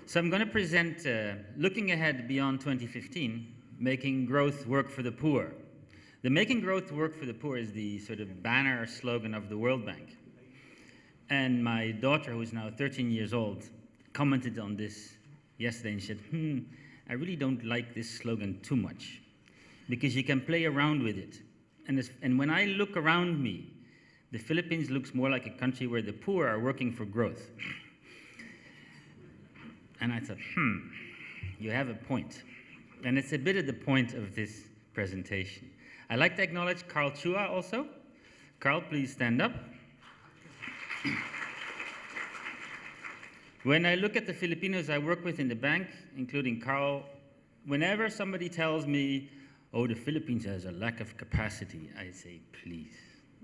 So I'm going to present Looking Ahead Beyond 2015, Making Growth Work for the Poor. The Making Growth Work for the Poor is the sort of banner slogan of the World Bank. And my daughter, who is now 13 years old, commented on this yesterday and said, I really don't like this slogan too much because you can play around with it. And when I look around me, the Philippines looks more like a country where the poor are working for growth. And I thought, you have a point. And it's a bit at the point of this presentation. I'd like to acknowledge Carl Chua also. Carl, please stand up. When I look at the Filipinos I work with in the bank, including Carl, whenever somebody tells me, oh, the Philippines has a lack of capacity, I say, please.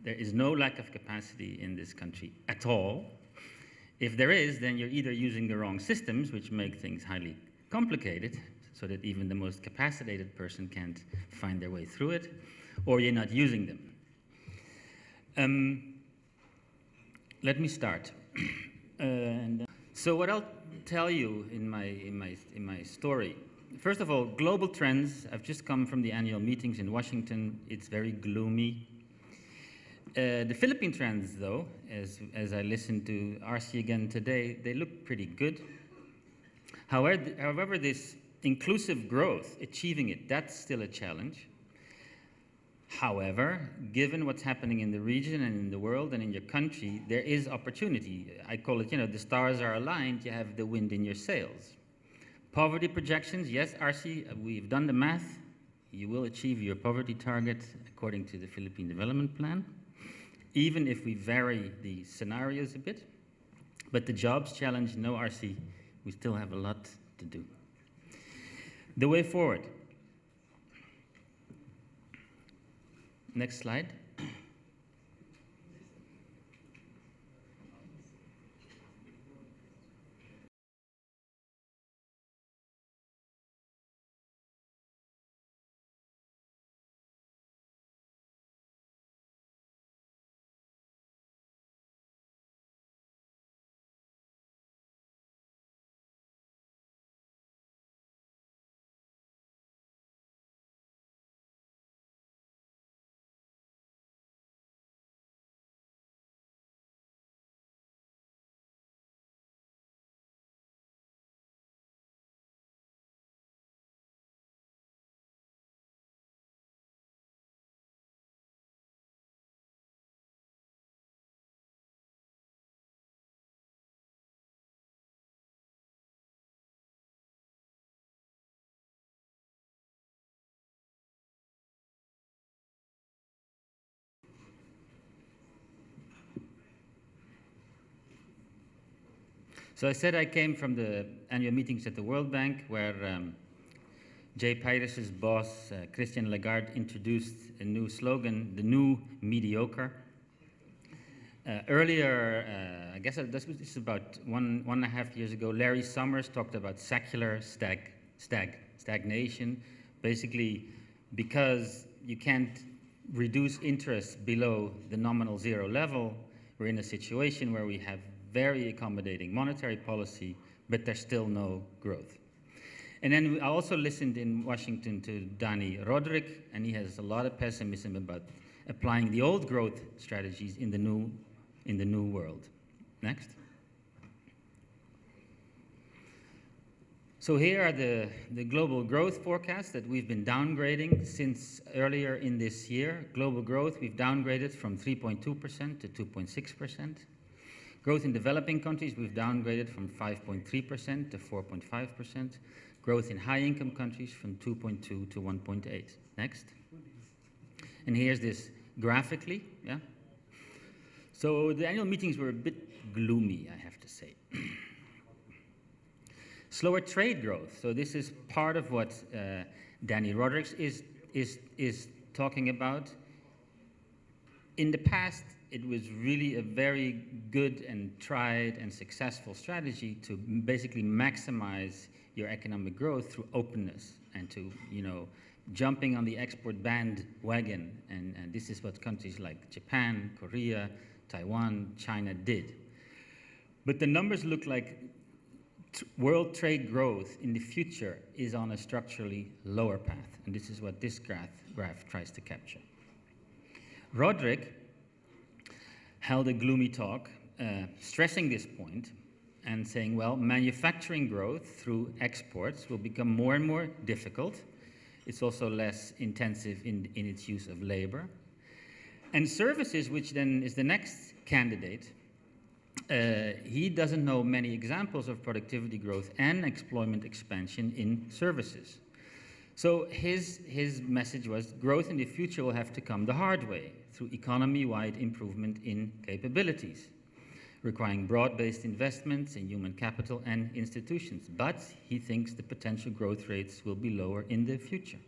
There is no lack of capacity in this country at all. If there is, then you're either using the wrong systems, which make things highly complicated, so that even the most capacitated person can't find their way through it, or you're not using them. Let me start. So what I'll tell you in my story, first of all, global trends. I've just come from the annual meetings in Washington. It's very gloomy. The Philippine trends, though, as I listened to RC again today, they look pretty good. However, this inclusive growth, achieving it, that's still a challenge. However, given what's happening in the region and in the world and in your country, there is opportunity. I call it, the stars are aligned, you have the wind in your sails. Poverty projections, yes, RC, we've done the math. You will achieve your poverty target according to the Philippine Development Plan, even if we vary the scenarios a bit. But the jobs challenge, no, RC, we still have a lot to do. The way forward. Next slide. So I said I came from the annual meetings at the World Bank, where Jay Pyrus's boss, Christian Lagarde, introduced a new slogan, the new mediocre. Earlier, I guess this is about one and a half years ago, Larry Summers talked about secular stagnation, basically because you can't reduce interest below the nominal zero level. We're in a situation where we have very accommodating monetary policy, but there's still no growth. And then I also listened in Washington to Danny Roderick, and he has a lot of pessimism about applying the old growth strategies in the new world. Next. So here are the global growth forecasts that we've been downgrading since earlier in this year. Global growth, we've downgraded from 3.2% to 2.6%. Growth in developing countries, we've downgraded from 5.3% to 4.5%. Growth in high-income countries from 2.2 to 1.8. Next. And here's this graphically, yeah? So the annual meetings were a bit gloomy, I have to say. Slower trade growth. So this is part of what Danny Roderick is talking about. In the past, it was really a very good and tried and successful strategy to basically maximize your economic growth through openness and to, jumping on the export bandwagon. And this is what countries like Japan, Korea, Taiwan, China did. But the numbers look like world trade growth in the future is on a structurally lower path. And this is what this graph tries to capture. Rogier held a gloomy talk stressing this point and saying, well, manufacturing growth through exports will become more and more difficult. It's also less intensive in its use of labor. And services, which then is the next candidate, he doesn't know many examples of productivity growth and employment expansion in services. So his message was growth in the future will have to come the hard way through economy-wide improvement in capabilities, requiring broad-based investments in human capital and institutions. But he thinks the potential growth rates will be lower in the future.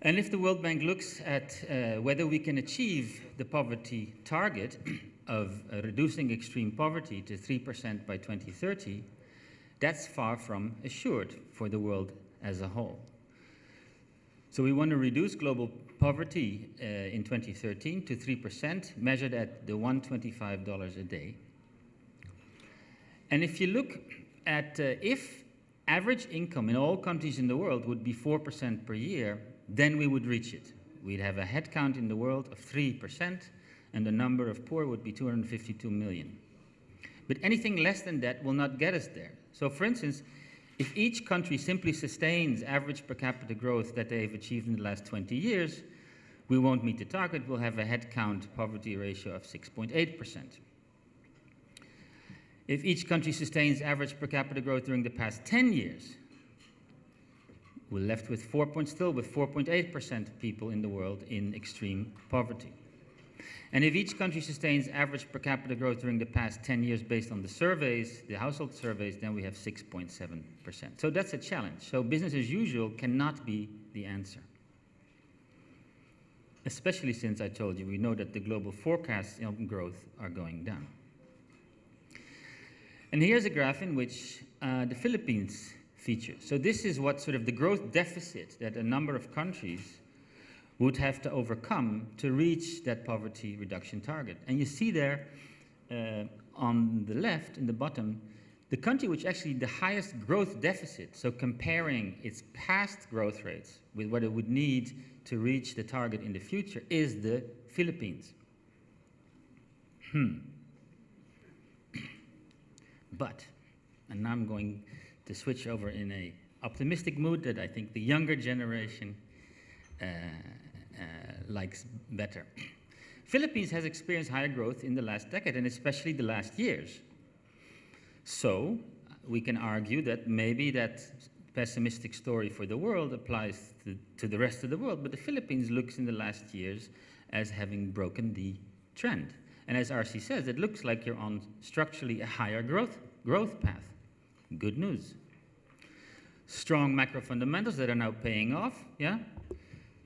And if the World Bank looks at whether we can achieve the poverty target of reducing extreme poverty to 3% by 2030, that's far from assured for the world as a whole. So we want to reduce global poverty in 2013 to 3%, measured at the $125 a day. And if you look at if average income in all countries in the world would be 4% per year, then we would reach it. We'd have a headcount in the world of 3%, and the number of poor would be 252 million. But anything less than that will not get us there. So for instance, if each country simply sustains average per capita growth that they've achieved in the last 20 years, we won't meet the target. We'll have a headcount poverty ratio of 6.8%. If each country sustains average per capita growth during the past 10 years, we're left with 4.8% of people in the world in extreme poverty. And if each country sustains average per capita growth during the past 10 years based on the surveys, the household surveys, then we have 6.7%. So that's a challenge. So business as usual cannot be the answer. Especially since I told you, we know that the global forecasts in growth are going down. And here's a graph in which the Philippines features. So this is what sort of the growth deficit that a number of countries would have to overcome to reach that poverty reduction target. And you see there on the left, in the bottom, the country which actually the highest growth deficit, so comparing its past growth rates with what it would need to reach the target in the future, is the Philippines. But, and now I'm going to switch over in a optimistic mood that I think the younger generation likes better. Philippines has experienced higher growth in the last decade, and especially the last years. So we can argue that maybe that pessimistic story for the world applies to the rest of the world, but the Philippines looks in the last years as having broken the trend. And as RC says, it looks like you're on structurally a higher growth path. Good news. Strong macro fundamentals that are now paying off, yeah?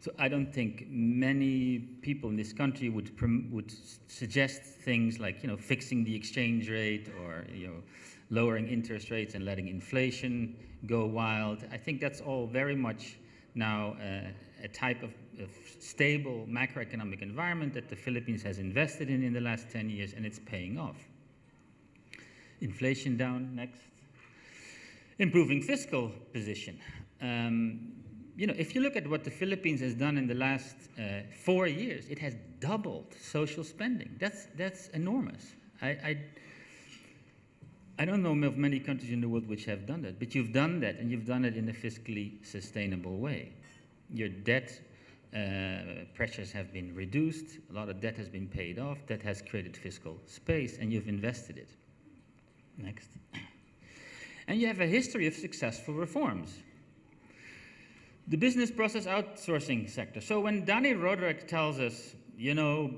So I don't think many people in this country would suggest things like, you know, fixing the exchange rate or, you know, lowering interest rates and letting inflation go wild. I think that's all very much now a type of stable macroeconomic environment that the Philippines has invested in the last 10 years, and it's paying off. Inflation down, next. Improving fiscal position. You know, if you look at what the Philippines has done in the last 4 years, it has doubled social spending. That's enormous. I don't know of many countries in the world which have done that, but you've done that, and you've done it in a fiscally sustainable way. Your debt pressures have been reduced, a lot of debt has been paid off, that has created fiscal space, and you've invested it. Next. And you have a history of successful reforms. The business process outsourcing sector. So when Danny Roderick tells us, you know,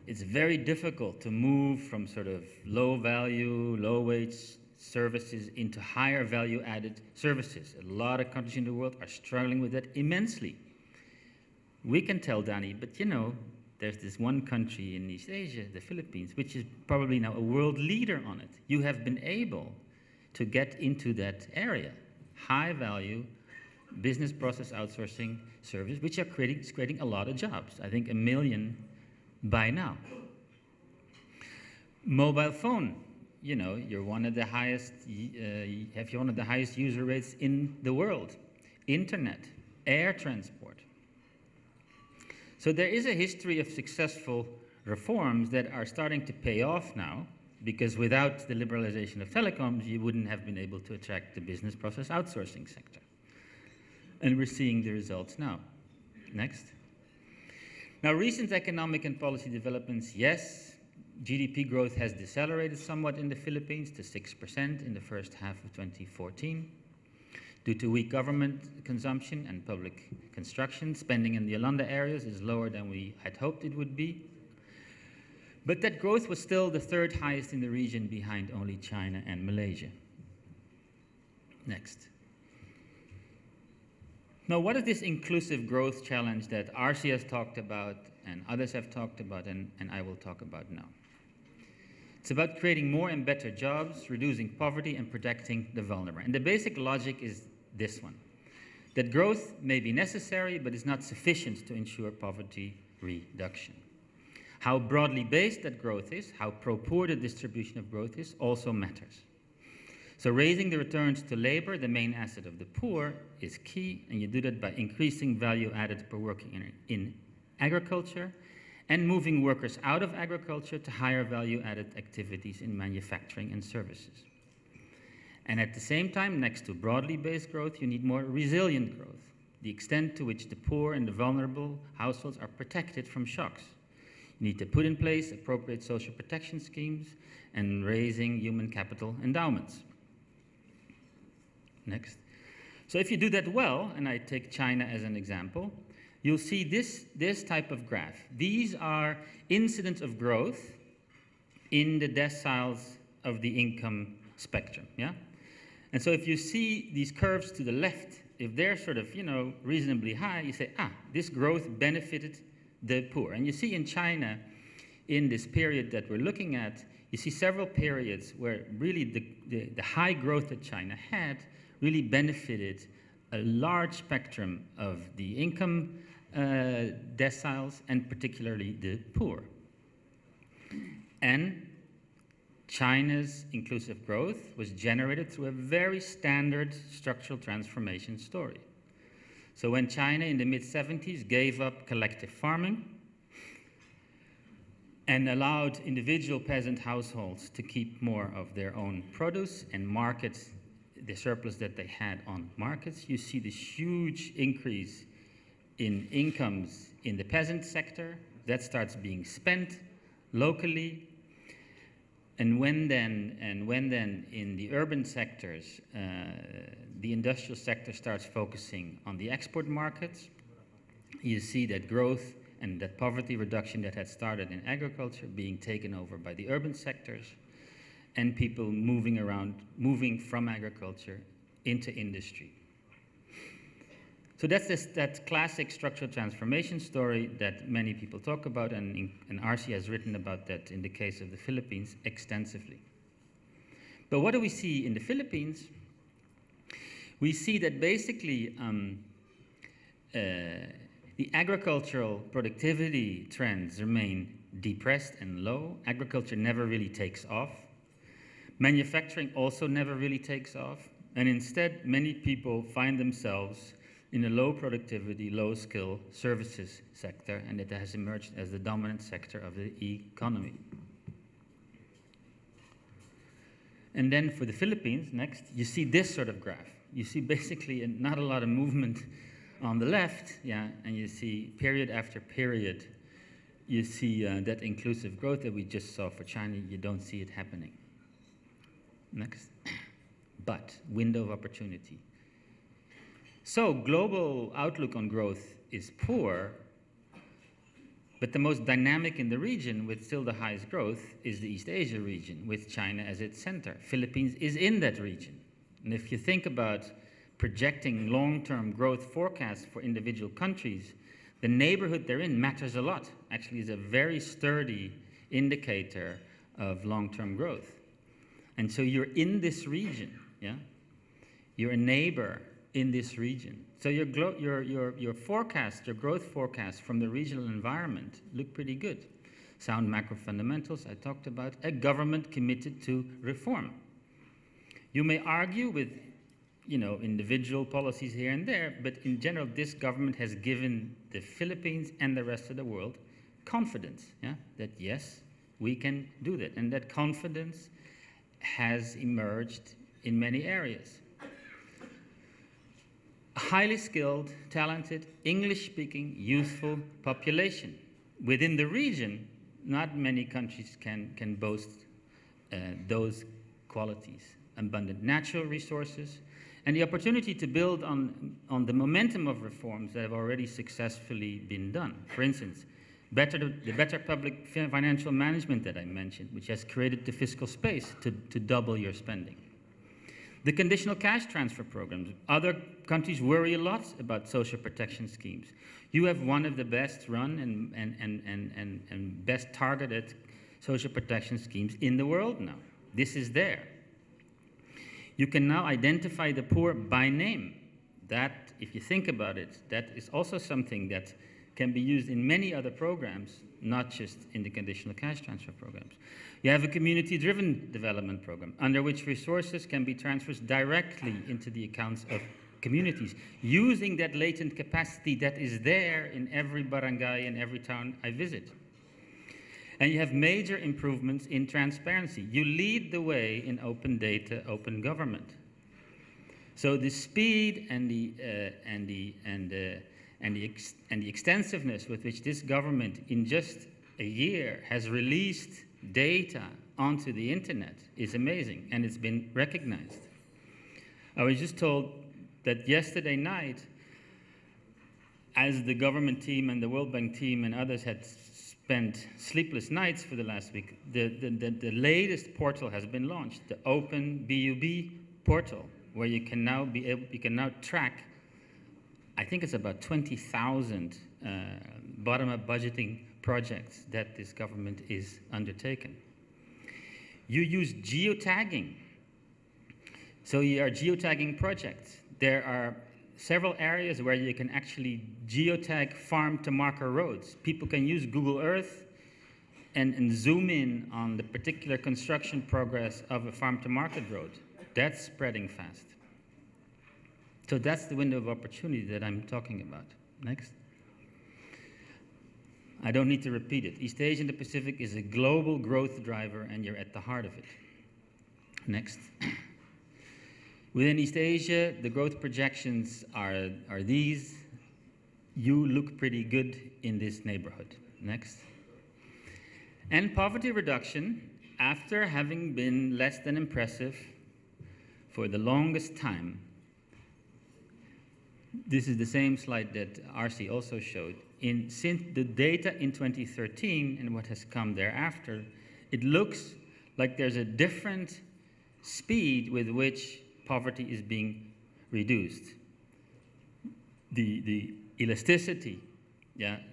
it's very difficult to move from sort of low value, low wage services into higher value added services. A lot of countries in the world are struggling with that immensely. We can tell Danny, but you know, there's this one country in East Asia, the Philippines, which is probably now a world leader on it. You have been able to get into that area. High value business process outsourcing service, which are creating a lot of jobs. I think 1 million by now. Mobile phone, you know, you're one of the highest, have one of the highest user rates in the world. Internet, air transport. So there is a history of successful reforms that are starting to pay off now, because without the liberalization of telecoms, you wouldn't have been able to attract the business process outsourcing sector. And we're seeing the results now. Next. Now, recent economic and policy developments, yes, GDP growth has decelerated somewhat in the Philippines to 6% in the first half of 2014. Due to weak government consumption and public construction, spending in the Yolanda areas is lower than we had hoped it would be. But that growth was still the third highest in the region, behind only China and Malaysia. Next. Now, what is this inclusive growth challenge that RC has talked about and others have talked about, and I will talk about now? It's about creating more and better jobs, reducing poverty, and protecting the vulnerable. And the basic logic is this one, that growth may be necessary, but is not sufficient to ensure poverty reduction. How broadly based that growth is, how pro-poor the distribution of growth is, also matters. So raising the returns to labor, the main asset of the poor, is key, and you do that by increasing value added per working in agriculture, and moving workers out of agriculture to higher value added activities in manufacturing and services. And at the same time, next to broadly based growth, you need more resilient growth, the extent to which the poor and the vulnerable households are protected from shocks. You need to put in place appropriate social protection schemes and raising human capital endowments. Next. So if you do that well, and I take China as an example, you'll see this type of graph. These are incidents of growth in the deciles of the income spectrum, yeah? And so if you see these curves to the left, if they're sort of, you know, reasonably high, you say, this growth benefited the poor. And you see in China, in this period that we're looking at, you see several periods where really the high growth that China had really benefited a large spectrum of the income deciles, and particularly the poor. And China's inclusive growth was generated through a very standard structural transformation story. So when China in the mid-70s gave up collective farming and allowed individual peasant households to keep more of their own produce and market the surplus that they had on markets, you see this huge increase in incomes in the peasant sector that starts being spent locally. And when then in the urban sectors, the industrial sector starts focusing on the export markets, you see that growth and that poverty reduction that had started in agriculture being taken over by the urban sectors, and people moving from agriculture into industry. So that's that classic structural transformation story that many people talk about, and RC has written about that in the case of the Philippines extensively. But what do we see in the Philippines? We see that basically the agricultural productivity trends remain depressed and low. Agriculture never really takes off. Manufacturing also never really takes off. And instead, many people find themselves in a low productivity, low skill services sector, and it has emerged as the dominant sector of the economy. And then for the Philippines, next, you see this sort of graph. You see basically not a lot of movement on the left, yeah, and you see period after period, you see that inclusive growth that we just saw for China, you don't see it happening. Next. But window of opportunity. So global outlook on growth is poor, but the most dynamic in the region with still the highest growth is the East Asia region, with China as its center. Philippines is in that region. And if you think about projecting long-term growth forecasts for individual countries, the neighborhood they're in matters a lot. Actually, is a very sturdy indicator of long-term growth. And so you're in this region, yeah? You're a neighbor in this region. So your forecast, your growth forecast from the regional environment look pretty good. sound macro fundamentals I talked about, a government committed to reform. You may argue with, individual policies here and there, but in general, this government has given the Philippines and the rest of the world confidence, that yes, we can do that. And that confidence has emerged in many areas. A highly skilled, talented, English-speaking, youthful population. Within the region, not many countries can boast those qualities. Abundant natural resources, and the opportunity to build on the momentum of reforms that have already successfully been done. For instance, the better public financial management that I mentioned, which has created the fiscal space to double your spending. The conditional cash transfer programs. Other countries worry a lot about social protection schemes. You have one of the best run and best targeted social protection schemes in the world now. This is there. You can now identify the poor by name. That, if you think about it, that is also something that can be used in many other programs, not just in the conditional cash transfer programs. You have a community-driven development program, under which resources can be transferred directly into the accounts of communities, using that latent capacity that is there in every barangay and every town I visit. And you have major improvements in transparency. You lead the way in open data, open government. So the speed and the extensiveness with which this government in just a year has released data onto the internet is amazing, and it's been recognized. I was just told that yesterday night, as the government team and the World Bank team and others had spent sleepless nights for the last week, the latest portal has been launched, the Open BUB portal, where you can now track, I think it's about 20,000 bottom-up budgeting projects that this government is undertaking. You use geotagging. So you are geotagging projects. There are several areas where you can actually geotag farm-to-marker roads. People can use Google Earth and zoom in on the particular construction progress of a farm-to-market road. That's spreading fast. So that's the window of opportunity that I'm talking about. Next. I don't need to repeat it. East Asia and the Pacific is a global growth driver, and you're at the heart of it. Next. Within East Asia, the growth projections are these. You look pretty good in this neighborhood. Next. And poverty reduction, after having been less than impressive for the longest time. This is the same slide that RC also showed. Since the data in 2013 and what has come thereafter, it looks like there's a different speed with which poverty is being reduced. The elasticity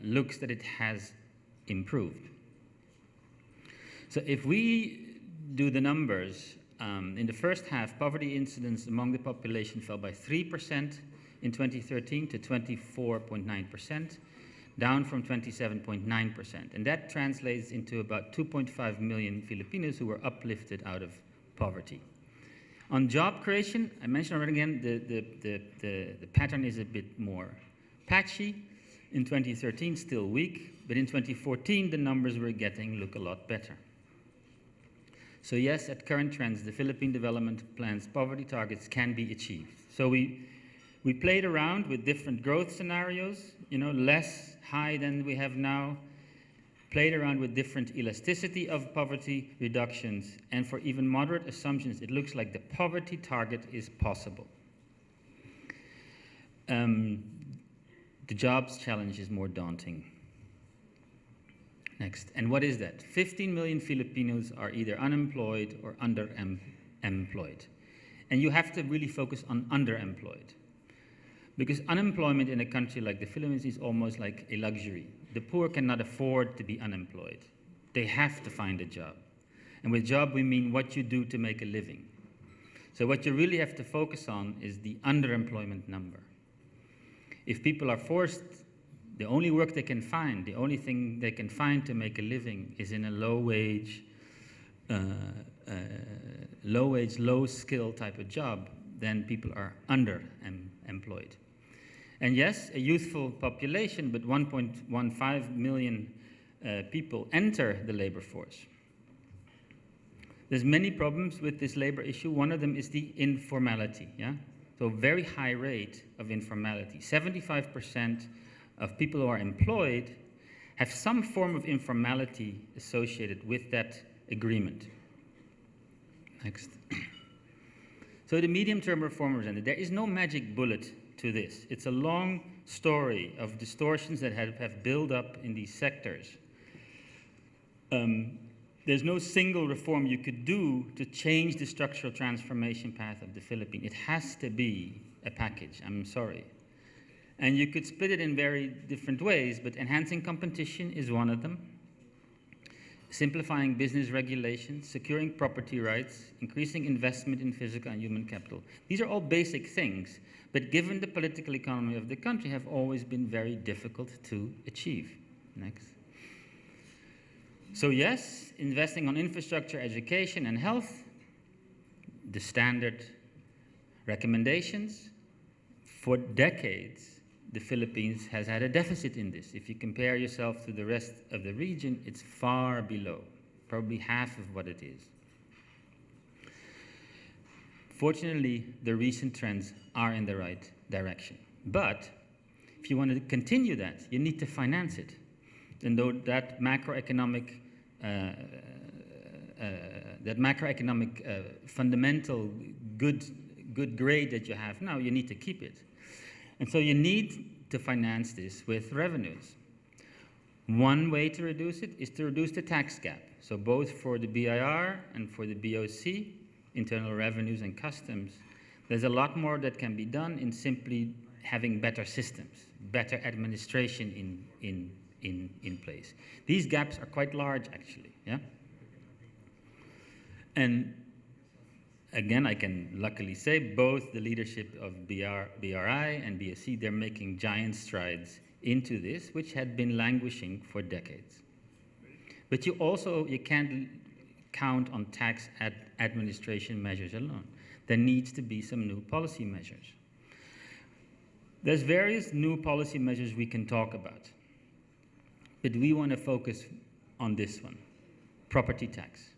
looks that it has improved. So if we do the numbers, in the first half, poverty incidence among the population fell by 3% in 2013 to 24.9%, down from 27.9%. And that translates into about 2.5 million Filipinos who were uplifted out of poverty. On job creation, I mentioned already again, the pattern is a bit more patchy. In 2013, still weak, but in 2014, the numbers we're getting look a lot better. So yes, at current trends, the Philippine Development Plan's poverty targets can be achieved. So we played around with different growth scenarios, less high than we have now, played around with different elasticity of poverty reductions, and for even moderate assumptions, it looks like the poverty target is possible. The jobs challenge is more daunting. Next, and what is that? 15 million Filipinos are either unemployed or underemployed. And you have to really focus on underemployed. Because unemployment in a country like the Philippines is almost like a luxury. The poor cannot afford to be unemployed. They have to find a job. And with job, we mean what you do to make a living. So what you really have to focus on is the underemployment number. If people are forced The only work they can find, the only thing they can find to make a living is in a low-wage, low-skill type of job, then people are underemployed. And yes, a youthful population, but 1.15 million people enter the labor force. There's many problems with this labor issue. One of them is the informality, yeah? So very high rate of informality. 75% of people who are employed have some form of informality associated with that agreement. Next. So the medium-term reform agenda, there is no magic bullet to this. It's a long story of distortions that have built up in these sectors. There's no single reform you could do to change the structural transformation path of the Philippines. It has to be a package, I'm sorry. And you could split it in very different ways, but enhancing competition is one of them. Simplifying business regulations, securing property rights, increasing investment in physical and human capital. These are all basic things, but given the political economy of the country, have always been very difficult to achieve. Next. So yes, investing on infrastructure, education, and health, the standard recommendations. For decades, the Philippines has had a deficit in this. If you compare yourself to the rest of the region, it's far below, probably half of what it is. Fortunately, the recent trends are in the right direction. But if you want to continue that, you need to finance it. And though that macroeconomic fundamental good grade that you have now, you need to keep it. And so you need to finance this with revenues. One way to reduce it is to reduce the tax gap. So both for the BIR and for the BOC, internal revenues and customs, there's a lot more that can be done in simply having better systems, better administration in place. These gaps are quite large, actually, yeah? And again, I can luckily say both the leadership of BRI and BSC, they're making giant strides into this, which had been languishing for decades. But you can't count on tax administration measures alone. There needs to be some new policy measures. There's various new policy measures we can talk about, but we want to focus on this one, property tax.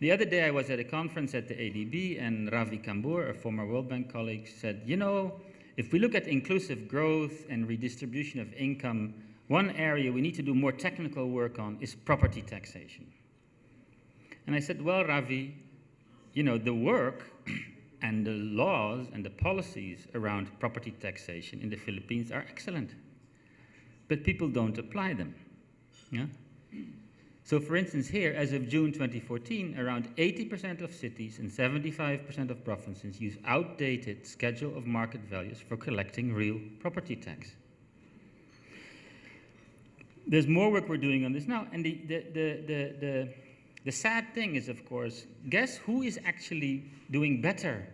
The other day I was at a conference at the ADB, and Ravi Kambur, a former World Bank colleague, said, you know, if we look at inclusive growth and redistribution of income, one area we need to do more technical work on is property taxation. And I said, well, Ravi, you know, the work and the laws and the policies around property taxation in the Philippines are excellent, but people don't apply them. Yeah? So for instance, here, as of June 2014, around 80% of cities and 75% of provinces use outdated schedule of market values for collecting real property tax. There's more work we're doing on this now, and the sad thing is, of course, guess who is actually doing better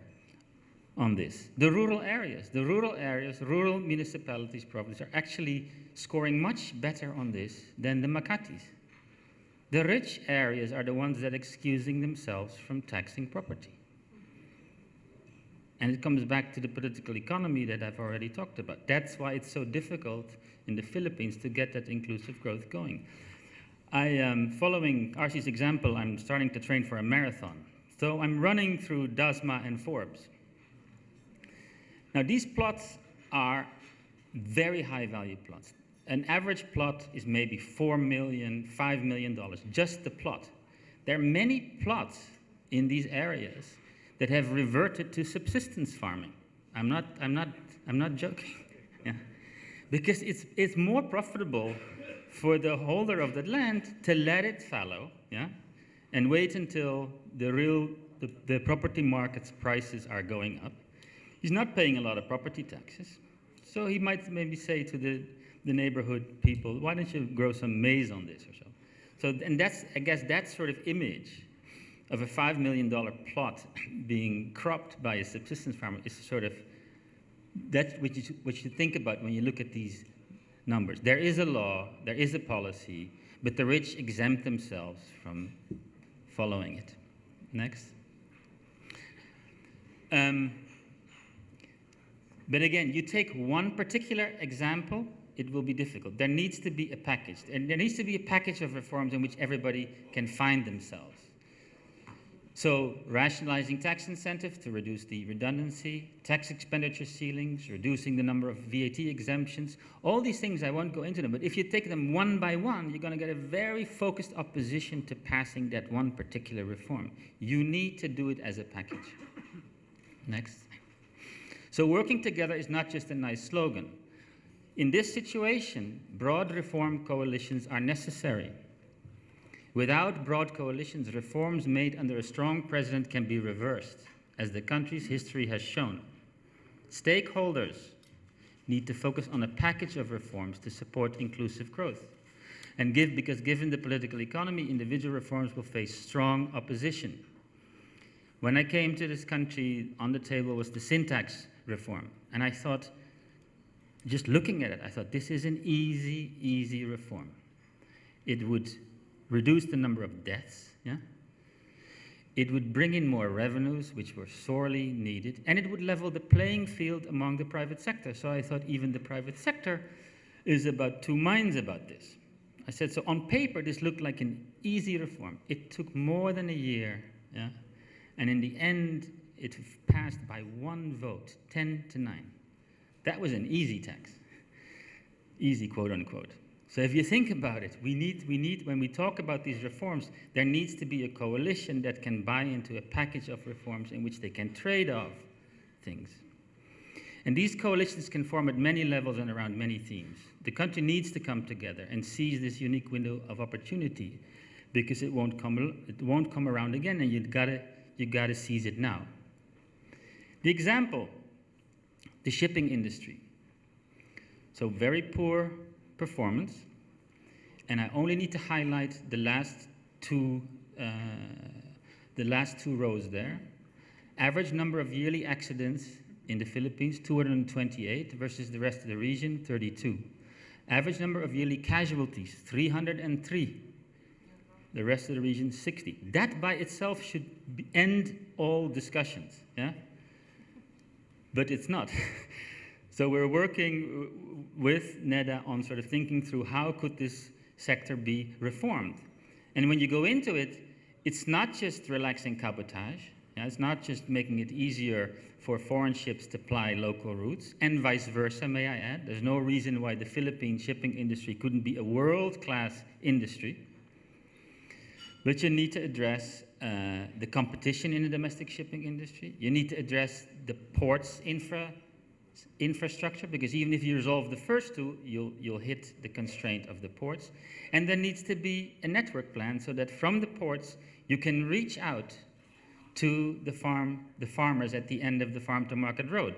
on this? The rural areas. The rural areas, rural municipalities, provinces are actually scoring much better on this than the Makatis. The rich areas are the ones that are excusing themselves from taxing property. And it comes back to the political economy that I've already talked about. That's why it's so difficult in the Philippines to get that inclusive growth going. Following Archie's example, I'm starting to train for a marathon. So I'm running through DASMA and Forbes. Now these plots are very high value plots. An average plot is maybe $4 million, $5 million, just the plot. There are many plots in these areas that have reverted to subsistence farming. I'm not joking. Yeah. Because it's more profitable for the holder of that land to let it fallow, yeah, and wait until the property market's prices are going up. He's not paying a lot of property taxes, so he might maybe say to the neighborhood people, why don't you grow some maize on this or so? So, and that's, I guess, that sort of image of a $5 million plot being cropped by a subsistence farmer is sort of, that's what you think about when you look at these numbers. There is a law, there is a policy, but the rich exempt themselves from following it. Next. But again, you take one particular example, it will be difficult. There needs to be a package. And there needs to be a package of reforms in which everybody can find themselves. So rationalizing tax incentives to reduce the redundancy, tax expenditure ceilings, reducing the number of VAT exemptions, all these things, I won't go into them, but if you take them one by one, you're going to get a very focused opposition to passing that one particular reform. You need to do it as a package. Next. So working together is not just a nice slogan. In this situation, broad reform coalitions are necessary. Without broad coalitions, reforms made under a strong president can be reversed, as the country's history has shown. Stakeholders need to focus on a package of reforms to support inclusive growth. And because given the political economy, individual reforms will face strong opposition. When I came to this country, on the table was the syntax reform. And I thought, just looking at it, I thought, this is an easy reform. It would reduce the number of deaths, yeah? It would bring in more revenues, which were sorely needed, and it would level the playing field among the private sector. So I thought even the private sector is about two minds about this. I said, so on paper, this looked like an easy reform. It took more than a year, yeah? And in the end, it passed by one vote, 10-9. That was an easy tax. Easy, quote unquote. So if you think about it, we need, when we talk about these reforms, there needs to be a coalition that can buy into a package of reforms in which they can trade off things. And these coalitions can form at many levels and around many themes. The country needs to come together and seize this unique window of opportunity, because it won't come around again, and you gotta seize it now. The example, the shipping industry. So very poor performance, and I only need to highlight the last two rows there. Average number of yearly accidents in the Philippines, 228, versus the rest of the region, 32. Average number of yearly casualties, 303. The rest of the region, 60. That by itself should end all discussions, yeah? But it's not. So we're working with NEDA on sort of thinking through how could this sector be reformed. And when you go into it, it's not just relaxing cabotage. Yeah, it's not just making it easier for foreign ships to ply local routes, and vice versa, may I add. There's no reason why the Philippine shipping industry couldn't be a world-class industry. But you need to address the competition in the domestic shipping industry. You need to address the ports infrastructure, because even if you resolve the first two, you'll hit the constraint of the ports. And there needs to be a network plan so that from the ports, you can reach out to the farmers at the end of the farm-to-market road.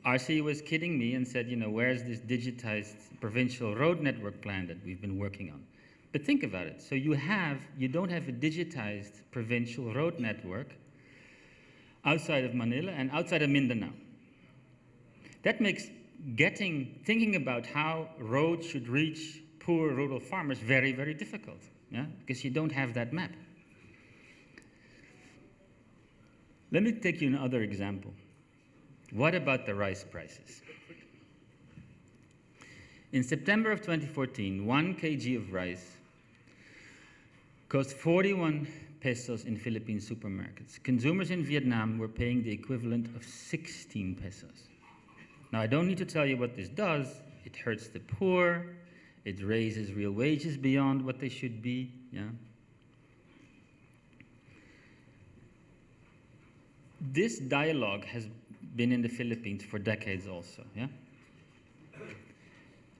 RC was kidding me and said, you know, where's this digitized provincial road network plan that we've been working on? But think about it. So you don't have a digitized provincial road network outside of Manila and outside of Mindanao. That makes thinking about how roads should reach poor rural farmers very, very difficult, yeah? Because you don't have that map. Let me take you another example. What about the rice prices? In September of 2014, 1 kg of rice cost 41 pesos in Philippine supermarkets. Consumers in Vietnam were paying the equivalent of 16 pesos. Now, I don't need to tell you what this does. It hurts the poor. It raises real wages beyond what they should be, yeah? This dialogue has been in the Philippines for decades also, yeah?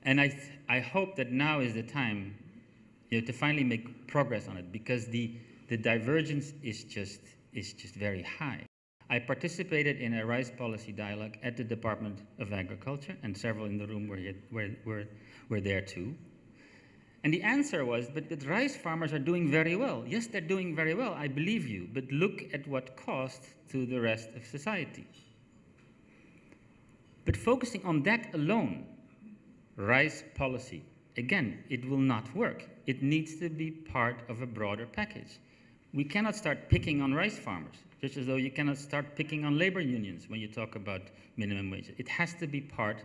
And I hope that now is the time, you know, to finally make progress on it, because the divergence is just very high. I participated in a rice policy dialogue at the Department of Agriculture, and several in the room were there too. And the answer was, but the rice farmers are doing very well. Yes, they're doing very well, I believe you, but look at what cost to the rest of society. But focusing on that alone rice policy. Again, it will not work. It needs to be part of a broader package. We cannot start picking on rice farmers, just as though you cannot start picking on labor unions when you talk about minimum wage. It has to be part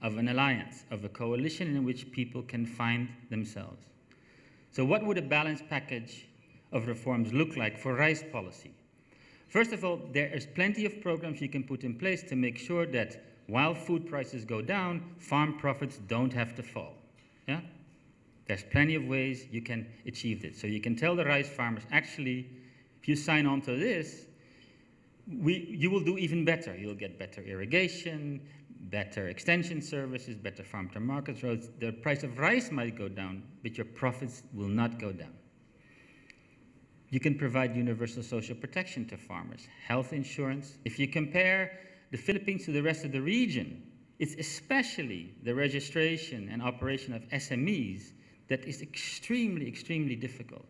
of an alliance, of a coalition in which people can find themselves. So what would a balanced package of reforms look like for rice policy? First of all, there is plenty of programs you can put in place to make sure that while food prices go down, farm profits don't have to fall. Yeah? There's plenty of ways you can achieve this. So you can tell the rice farmers, actually, if you sign on to this, you will do even better. You'll get better irrigation, better extension services, better farm-to-market roads. The price of rice might go down, but your profits will not go down. You can provide universal social protection to farmers, health insurance. If you compare the Philippines to the rest of the region, it's especially the registration and operation of SMEs that is extremely, extremely difficult.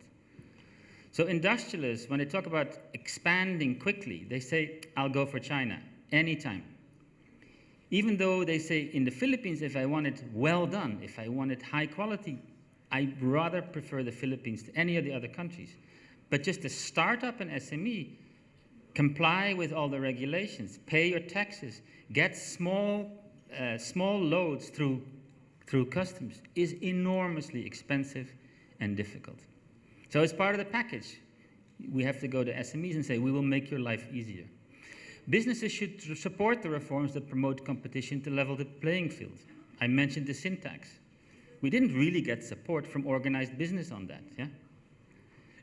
So industrialists, when they talk about expanding quickly, they say, I'll go for China anytime. Even though they say in the Philippines, if I want it well done, if I want it high quality, I rather prefer the Philippines to any of the other countries. But just to start up an SME, comply with all the regulations, pay your taxes, get small loads through customs is enormously expensive and difficult. So as part of the package, we have to go to SMEs and say, we will make your life easier. Businesses should support the reforms that promote competition to level the playing field. I mentioned the sin tax. We didn't really get support from organized business on that, yeah?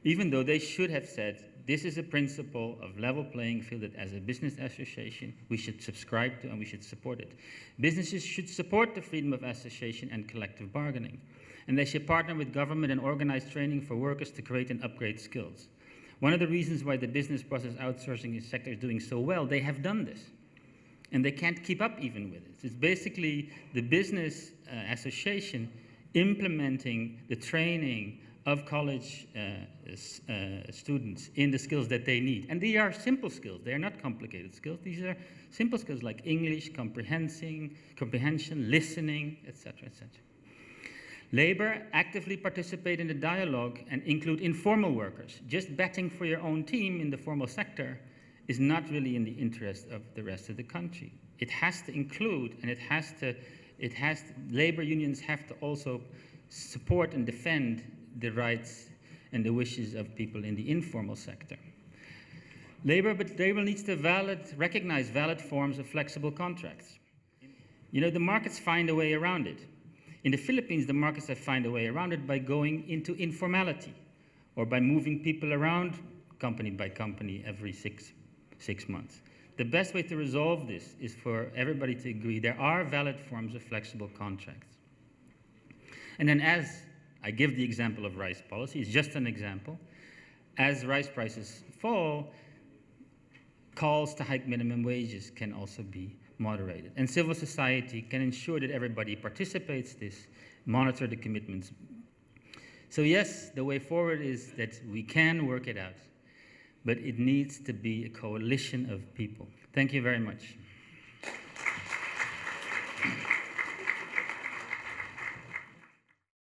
Even though they should have said, this is a principle of level playing field that as a business association we should subscribe to and we should support it. Businesses should support the freedom of association and collective bargaining. And they should partner with government and organize training for workers to create and upgrade skills. One of the reasons why the business process outsourcing sector is doing so well, they have done this. And they can't keep up even with it. It's basically the business association implementing the training of college students in the skills that they need. And they are simple skills. They are not complicated skills. These are simple skills like English, comprehension, listening, etc., etc. Labor actively participate in the dialogue and include informal workers. Just betting for your own team in the formal sector is not really in the interest of the rest of the country. It has to include, and labor unions have to also support and defend the rights and the wishes of people in the informal sector. Labor needs to recognize valid forms of flexible contracts. You know, the markets find a way around it. In the Philippines, the markets have found a way around it by going into informality or by moving people around company by company every six months. The best way to resolve this is for everybody to agree there are valid forms of flexible contracts. And then as I give the example of rice policy, it's just an example. As rice prices fall, calls to hike minimum wages can also be moderated. And civil society can ensure that everybody participates this, monitor the commitments. So yes, the way forward is that we can work it out, but it needs to be a coalition of people. Thank you very much.